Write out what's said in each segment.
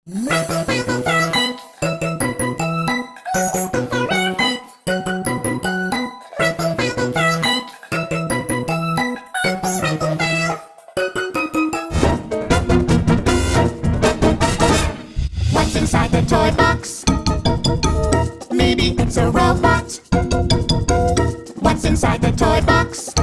What's inside the toy box? Maybe it's a robot. What's inside the toy box?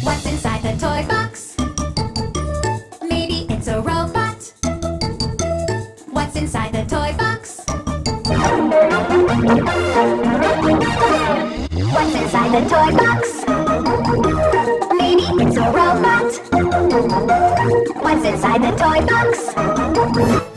What's inside the toy box? Maybe it's a robot. What's inside the toy box? What's inside the toy box? Maybe it's a robot. What's inside the toy box?